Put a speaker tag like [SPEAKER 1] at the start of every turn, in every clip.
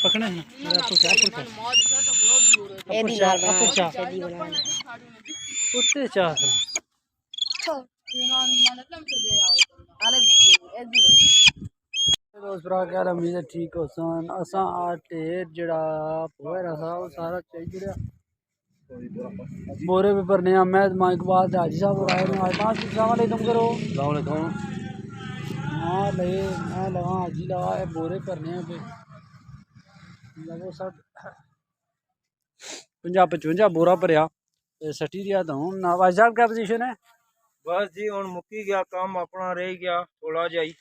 [SPEAKER 1] पकड़े ना आपको क्या पूछा आपको क्या उत्ते चाह दोस्त भरा क्या उम्मीद है ठीक हो सन असा ढेर जड़ा पोएरा सा वो सारा चाहिए जुड़िया बोरे पे भरने मैं इकबाल हाजी साहब और आए आज अस्सलाम करो हाँ ले मैं लगा हाजी लगा बोरे भरने पे लगो सब 50-55 बोरा भरया सटी दिया तो हूँ ना भाई साहब क्या पोजीशन है
[SPEAKER 2] बस जी हुन मुक्की गया काम अपना रह गया थोड़ा जाई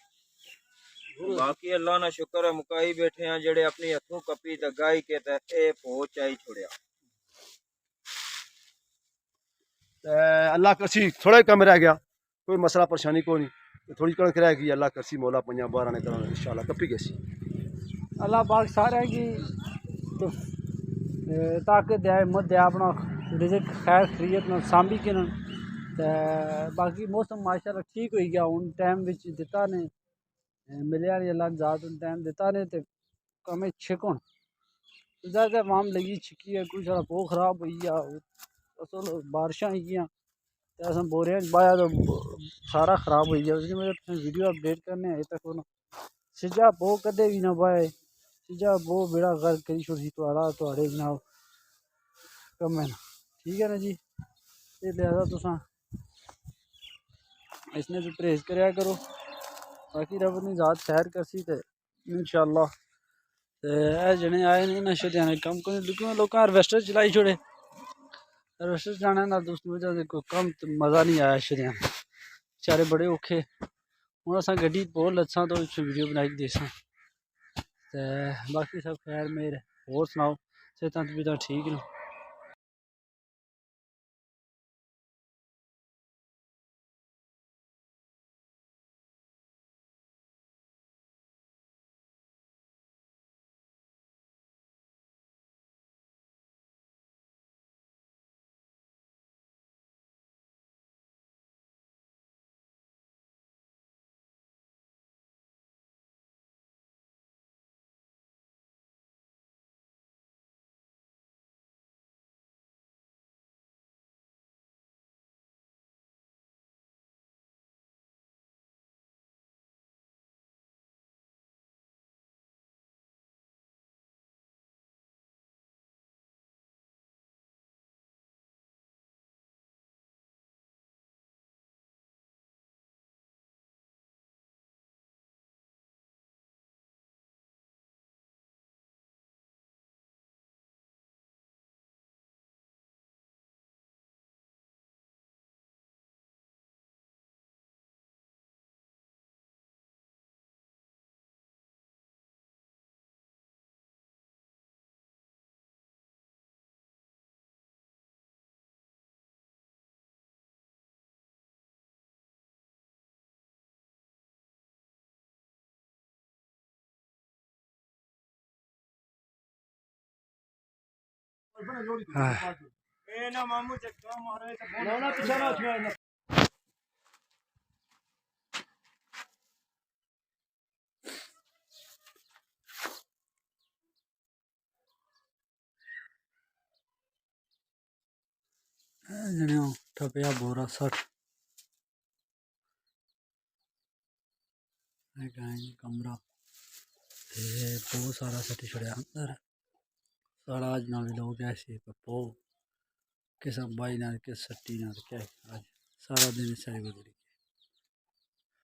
[SPEAKER 2] बाकी अल्लाह ना शुक्र है मुकाई बैठे हैं जेड़े अपनी हथों कपी दगाई के ते ए पहुंच आई छोड़या
[SPEAKER 3] अल्लाह करसी थोड़ा ही कम रह गया कोई मसला परेशानी को नहीं थोड़ी कणक रह गई अल्लाह करसी मौला 5-12 ने करना इंशाल्लाह कपी गई
[SPEAKER 1] अल्लाह पाक सारे की तो ताकत दे हिम्मत दे अपना रिजिक खैर खरीत न सांभी के न बाकी मौसम माशाल्लाह ठीक हो गया हूँ टाइम विच दिता ने मिलया नहीं अल्लाह ज़ात टाइम दिता ने तो कम छिकण ज़्यादा वाम लगी छिकी है कुछ सारा पो खराब हो गया असल बारिशां आई गई तो अस बोरिया बाया तो सारा खराब हो गया उसकी वजह से वीडियो अपडेट करने अजे तक सिजा पो कदे भी ना पाए सिजा पो बेड़ा गर्क करी छोड़ी थोड़े जनाब कम है ना ठीक है ना जी ये लिहाजा तुसा इसने भी परहेज कराया करो बाकी रब ने ज़ात खैर करसी तो इंशाअल्लाह जने आए नहीं नशे देने कम को लोग हारवेस्टर चलाई छोड़े हारवेस्टर जाने ना दोस्त वजह से कोई कम तो मज़ा नहीं आया शरिया बेचारे बड़े औखे हूँ अस गड्डी बहुत लत्सा तो वीडियो बनाई देसा बाकी सब खैर मेरे होर सनाओ सेहत तबीयत ठीक न जने ठपया बोरा 60 कमरा बहुत सारा सटी छड़िया अंदर सारा आज ना भी लोग ऐसे पो किस बाई ना किस सट्टी ना क्या आज सारा दिन सारी गुजरी